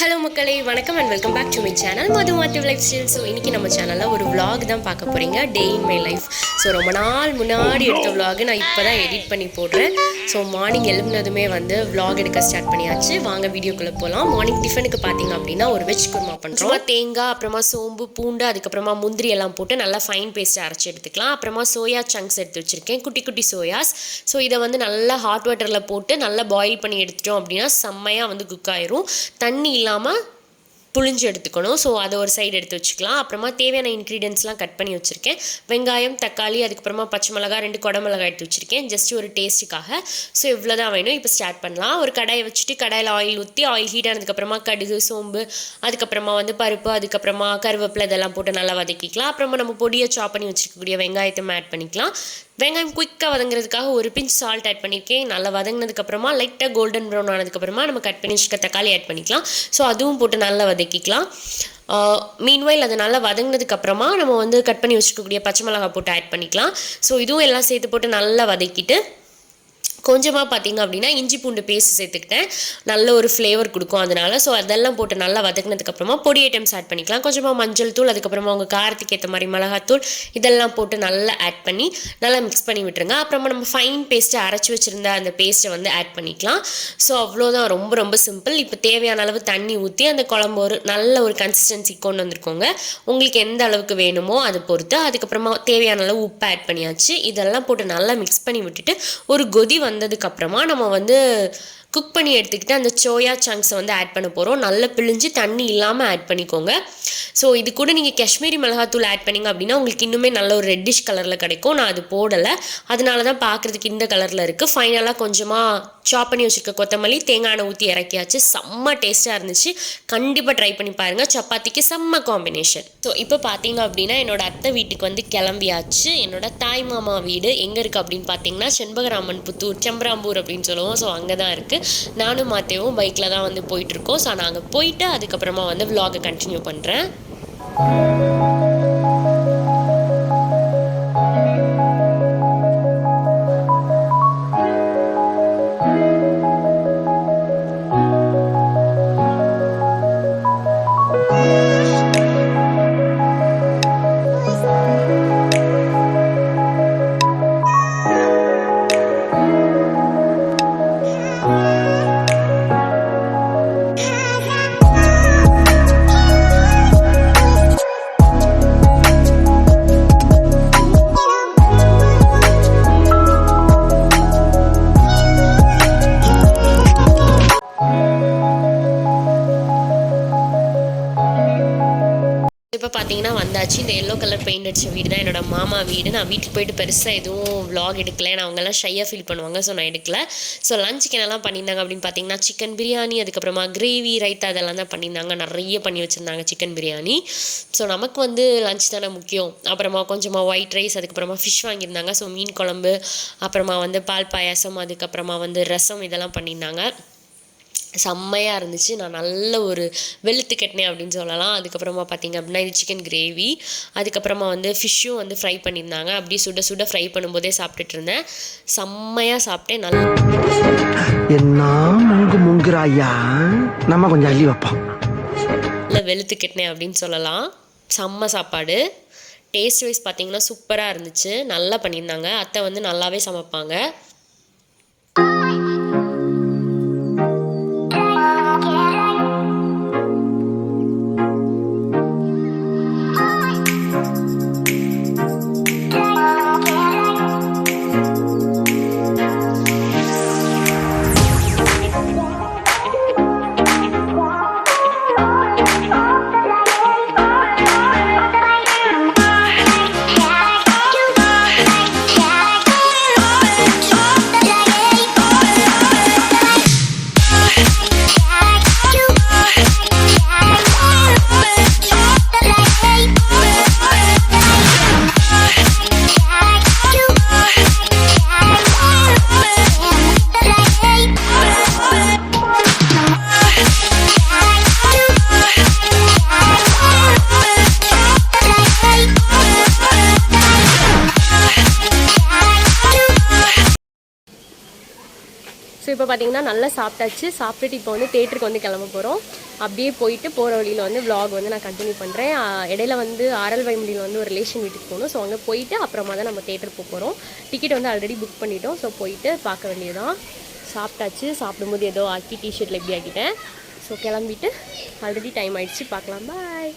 Hello மக்களே, வணக்கம் and welcome back to my channel Madhu Mathi life style. So இன்றைக்கி நம்ம சேனலில் ஒரு vlog தான் பார்க்க போகிறீங்க, டே இன் மை லைஃப். ஸோ ரொம்ப நாள் முன்னாடி எடுத்த vlog நான் இப்போ தான் எடிட் பண்ணி போடுறேன். ஸோ மார்னிங் எழுப்புனதுமே vlog எடுக்க ஸ்டார்ட் பண்ணியாச்சு. வாங்க வீடியோக்குள்ளே போகலாம். மார்னிங் டிஃபனுக்கு பார்த்தீங்க அப்படின்னா ஒரு வெஜ் குருமா பண்ணுறோம். தேங்காய், அப்புறமா சோம்பு, பூண்டு, அதுக்கப்புறமா முந்திரி எல்லாம் போட்டு நல்லா ஃபைன் பேஸ்ட்டை அரைச்சி எடுத்துக்கலாம். அப்புறமா சோயா சங்க்ஸ் எடுத்து வச்சுருக்கேன், குட்டி குட்டி சோயாஸ். ஸோ இதை நல்லா ஹாட் வாட்டரில் போட்டு நல்லா பாயில் பண்ணி எடுத்துட்டோம் அப்படின்னா செம்மையாக குக் ஆயிரும். தண்ணி இல்லாமல் புளிஞ்சு எடுத்துக்கணும். ஸோ அதை ஒரு சைடு எடுத்து வச்சுக்கலாம். அப்புறமா தேவையான இன்க்ரீடியன்ஸ்லாம் கட் பண்ணி வச்சுருக்கேன். வெங்காயம், தக்காளி, அதுக்கப்புறமா பச்சை மிளகாய், 2 குடமிளகாய் எடுத்து வச்சுருக்கேன், ஜஸ்ட் ஒரு டேஸ்ட்டுக்காக. ஸோ இவ்வளோ தான் வேணும். இப்போ ஸ்டார்ட் பண்ணலாம். ஒரு கடாயை வச்சுட்டு கடாயில் ஆயில் ஊற்றி, ஆயில் ஹீட் ஆனதுக்கப்புறமா கடுகு, சோம்பு, அதுக்கப்புறமா பருப்பு, அதுக்கப்புறமா கருவேப்பிலை இதெல்லாம் போட்டு நல்லா வதக்கிக்கலாம். அப்புறமா நம்ம பொடியை சாப் பண்ணி வச்சுருக்கக்கூடிய வெங்காயத்தை ஆட் பண்ணிக்கலாம். வெங்காயம் குயிக்காக வதங்குறதுக்காக ஒரு பிஞ்ச் சால்ட் ஆட் பண்ணியிருக்கேன். நல்லா வதங்கினதுக்கப்புறமா லைட்டாக கோல்டன் ப்ரௌன் ஆனதுக்கப்புறமா நம்ம கட் பண்ணி வச்சுக்க தக்காளி ஆட் பண்ணிக்கலாம். ஸோ அதுவும் போட்டு நல்லா வதக்கிக்கலாம். மீன்வைல் அது நல்லா வதங்கினதுக்கப்புறமா நம்ம கட் பண்ணி வச்சுக்கக்கூடிய பச்சை மிளகாய் போட்டு ஆட் பண்ணிக்கலாம். ஸோ இதுவும் எல்லாம் சேர்த்து போட்டு நல்லா வதக்கிட்டு கொஞ்சமாக பார்த்திங்க அப்படின்னா இஞ்சி பூண்டு பேஸ்ட் சேர்த்துக்கிட்டேன். நல்ல ஒரு ஃப்ளேவர் கொடுக்கும் அதனால். ஸோ அதெல்லாம் போட்டு நல்லா வதக்கினதுக்கப்புறமா பொடி ஐட்டம்ஸ் ஆட் பண்ணிக்கலாம். கொஞ்சமாக மஞ்சள் தூள், அதுக்கப்புறமா உங்கள் காரத்துக்கு ஏற்ற மாதிரி மிளகாத்தூள் இதெல்லாம் போட்டு நல்லா ஆட் பண்ணி நல்லா மிக்ஸ் பண்ணி விட்டுருங்க. அப்புறமா நம்ம ஃபைன் பேஸ்ட்டை அரைச்சி வச்சுருந்த அந்த பேஸ்ட்டை ஆட் பண்ணிக்கலாம். ஸோ அவ்வளோதான், ரொம்ப ரொம்ப சிம்பிள். இப்போ தேவையான அளவு தண்ணி ஊற்றி அந்த குழம்பு நல்ல ஒரு கன்சிஸ்டன்சி கொண்டு வந்திருக்கோங்க. உங்களுக்கு எந்த அளவுக்கு வேணுமோ அதை பொறுத்து. அதுக்கப்புறமா தேவையான அளவு உப்பு ஆட் பண்ணியாச்சு. இதெல்லாம் போட்டு நல்லா மிக்ஸ் பண்ணி விட்டுட்டு ஒரு கொதி வந்ததுக்கப்புறமா நம்ம குக் பண்ணி எடுத்துக்கிட்டு அந்த சோயா சங்க்ஸை ஆட் பண்ண போகிறோம். நல்லா பிழிஞ்சு தண்ணி இல்லாமல் ஆட் பண்ணிக்கோங்க. ஸோ இது கூட நீங்கள் காஷ்மீரி மிளகாத்தூள் ஆட் பண்ணிங்க அப்படின்னா உங்களுக்கு இன்னுமே நல்ல ஒரு ரெட்டிஷ் கலரில் கிடைக்கும். நான் அது போடலை, அதனால தான் பார்க்குறதுக்கு இந்த கலரில் இருக்குது. ஃபைனலாக கொஞ்சமாக சாப் பண்ணி வச்சுருக்க கொத்தமல்லி, தேங்காய் எண்ணெய் ஊற்றி இறக்கியாச்சு. செம்ம டேஸ்ட்டாக இருந்துச்சு. கண்டிப்பாக ட்ரை பண்ணி பாருங்கள். சப்பாத்திக்கு செம்ம காம்பினேஷன். ஸோ இப்போ பார்த்தீங்க அப்படின்னா என்னோட அத்தை வீட்டுக்கு கிளம்பியாச்சு. என்னோட தாய் மாமா வீடு எங்கே இருக்குது அப்படின்னு பார்த்தீங்கன்னா செண்பகராமன் புத்தூர், செம்பராம்பூர் அப்படின்னு சொல்லுவோம். ஸோ அங்கே தான் இருக்குது. நானும் மாத்தேவும் பைக்கில் தான் போயிட்டுருக்கோம். ஸோ நாங்கள் போயிட்டு அதுக்கப்புறமா vlog-ஐ கண்டினியூ பண்ணுறேன். இப்போ பார்த்தீங்கன்னா வந்தாச்சு. இந்த எல்லோ கலர் பெயிண்ட் அடித்த வீடு தான் என்னோட மாமா வீடு. நான் வீட்டுக்கு போயிட்டு பெருசாக எதுவும் vlog எடுக்கல. நான் அவங்கெல்லாம் ஷையாக ஃபீல் பண்ணுவாங்க. ஸோ நான் எடுக்கல. ஸோ லஞ்சுக்கு என்னெல்லாம் பண்ணியிருந்தாங்க அப்படின்னு பார்த்தீங்கன்னா சிக்கன் பிரியாணி, அதுக்கப்புறமா கிரேவி, ரைத்தா அதெல்லாம் தான் பண்ணியிருந்தாங்க. நிறைய பண்ணி வச்சுருந்தாங்க சிக்கன் பிரியாணி. ஸோ நமக்கு லஞ்ச் தானே முக்கியம். அப்புறமா கொஞ்சமாக ஒயிட் ரைஸ், அதுக்கப்புறமா ஃபிஷ் வாங்கியிருந்தாங்க. ஸோ மீன் குழம்பு, அப்புறமா பால் பாயாசம், அதுக்கப்புறமா ரசம் இதெல்லாம் பண்ணியிருந்தாங்க. செம்மையாக இருந்துச்சு. நான் நல்ல ஒரு வெளுத்து கட்டினேன் அப்படின்னு சொல்லலாம். அதுக்கப்புறமா பார்த்திங்க அப்படின்னா இது சிக்கன் கிரேவி, அதுக்கப்புறமா ஃபிஷ்ஷும் ஃப்ரை பண்ணியிருந்தாங்க. அப்படியே சுட சுட ஃப்ரை பண்ணும்போதே சாப்பிட்டுட்டு இருந்தேன். செம்மையாக சாப்பிட்டேன். முங்குறாயா நம்ம கொஞ்சம் அள்ளி வைப்போம். நல்ல வெளுத்து கட்டினேன் அப்படின்னு சொல்லலாம். செம்ம சாப்பாடு. டேஸ்ட் வைஸ் பார்த்திங்கன்னா சூப்பராக இருந்துச்சு. நல்லா பண்ணியிருந்தாங்க. அத்தை நல்லாவே சமைப்பாங்க. பார்த்தீங்கன்னா நல்லா சாப்பிட்டாச்சு. சாப்பிட்டுட்டு இப்போ வந்து தேட்டருக்கு வந்து கிளம்ப போகிறோம். அப்படியே போயிட்டு போகிற வழியில் வந்து vlog வந்து நான் கண்டினியூ பண்ணுறேன். இடையில வந்து ஆரல்வாய்மொழியில் வந்து ஒரு ரிலேஷன் வீட்டுக்கு போகணும். ஸோ அங்கே போயிட்டு அப்புறமா தான் நம்ம தேட்டர் போக போகிறோம். டிக்கெட் வந்து ஆல்ரெடி புக் பண்ணிட்டோம். ஸோ போயிட்டு பார்க்க வேண்டியதுதான். சாப்பிட்டாச்சு. சாப்பிடும்போது ஏதோ ஆக்கி டிஷர்ட்டில் எப்படி ஆக்கிட்டேன். ஸோ கிளம்பிட்டு ஆல்ரெடி டைம் ஆகிடுச்சு. பார்க்கலாம். பாய்.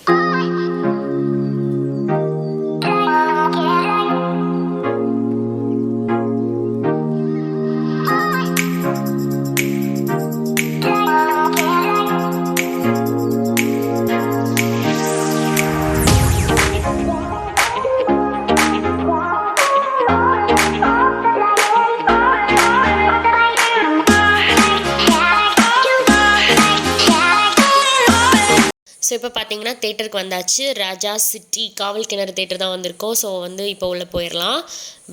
ஸோ இப்போ பார்த்தீங்கன்னா தேட்டருக்கு வந்தாச்சு. ராஜா சிட்டி காவல் கிணறு தேட்டர் தான் வந்திருக்கோம். ஸோ வந்து இப்போ உள்ளே போயிடலாம்.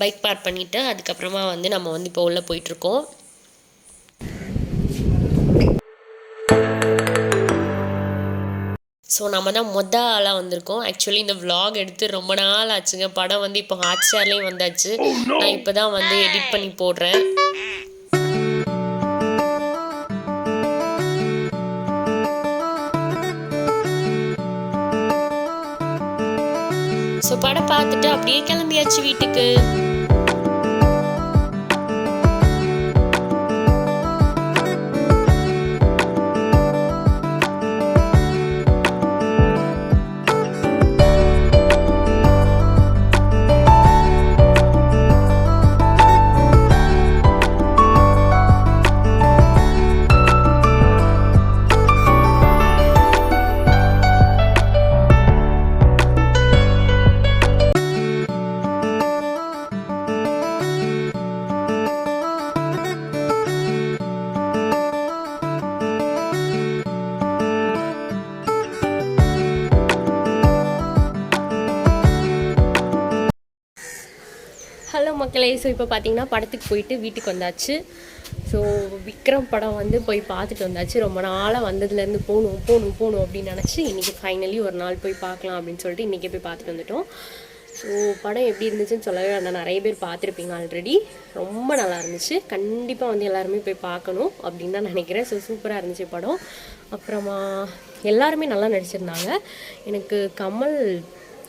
பைக் பார்க் பண்ணிவிட்டு அதுக்கப்புறமா வந்து நம்ம வந்து இப்போ உள்ளே போயிட்டுருக்கோம். ஸோ நம்ம தான் ஆளாக வந்திருக்கோம். ஆக்சுவலி இந்த vlog எடுத்து ரொம்ப நாள் ஆச்சுங்க. படம் வந்து இப்போ ஹாட்ஸ்டார்லேயும் வந்தாச்சு. நான் இப்போ தான் வந்து எடிட் பண்ணி போடுறேன். ஸோ படம் பார்த்துட்டு அப்படியே கிளம்பியாச்சு வீட்டுக்கு. ஹலோ மக்களே. ஸோ இப்போ பார்த்தீங்கன்னா படத்துக்கு போயிட்டு வீட்டுக்கு வந்தாச்சு. ஸோ விக்ரம் படம் வந்து போய் பார்த்துட்டு வந்தாச்சு. ரொம்ப நாளாக வந்ததுலேருந்து போகணும் அப்படின்னு நினச்சி இன்றைக்கி ஃபைனலி ஒரு நாள் போய் பார்க்கலாம் அப்படின்னு சொல்லிட்டு இன்றைக்கி போய் பார்த்துட்டு வந்துட்டோம். ஸோ படம் எப்படி இருந்துச்சுன்னு சொல்லவே வேண்டாம். நிறைய பேர் பார்த்துருப்பீங்க ஆல்ரெடி. ரொம்ப நல்லா இருந்துச்சு. கண்டிப்பாக வந்து எல்லாருமே போய் பார்க்கணும் அப்படின்னு தான் நினைக்கிறேன். ஸோ சூப்பராக இருந்துச்சு படம். அப்புறமா எல்லாருமே நல்லா நடிச்சிருந்தாங்க. எனக்கு கமல்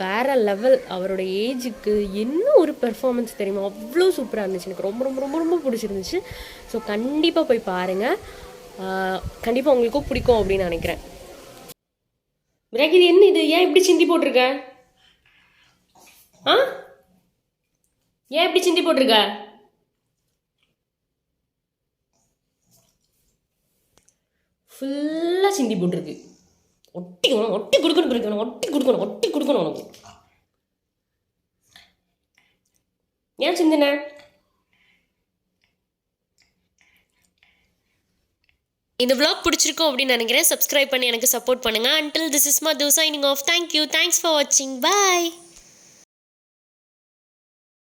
வேறு லெவல். அவரோட ஏஜுக்கு என்ன ஒரு பெர்ஃபார்மன்ஸ் தெரியுமா, அவ்வளோ சூப்பராக இருந்துச்சு. எனக்கு ரொம்ப ரொம்ப ரொம்ப ரொம்ப பிடிச்சிருந்துச்சு. ஸோ கண்டிப்பாக போய் பாருங்கள். கண்டிப்பாக உங்களுக்கும் பிடிக்கும் அப்படின்னு நினைக்கிறேன். விராக், இது என்ன இது? ஏன் இப்படி சிந்தி போட்டிருக்க? ஏன் இப்படி சிந்தி போட்டிருக்க? ஃபுல்லாக சிந்தி போட்டிருக்கு. ஒட்டி கொடுக்கணும் உனக்கு. ஏன் சிந்தின? இந்த vlog பிடிச்சிருக்கும் அப்படின்னு நினைக்கிறேன். சப்ஸ்கிரைப் பண்ணி எனக்கு சப்போர்ட் பண்ணுங்க. Until this is Madhu signing off. Thank you. Thanks for watching. Bye.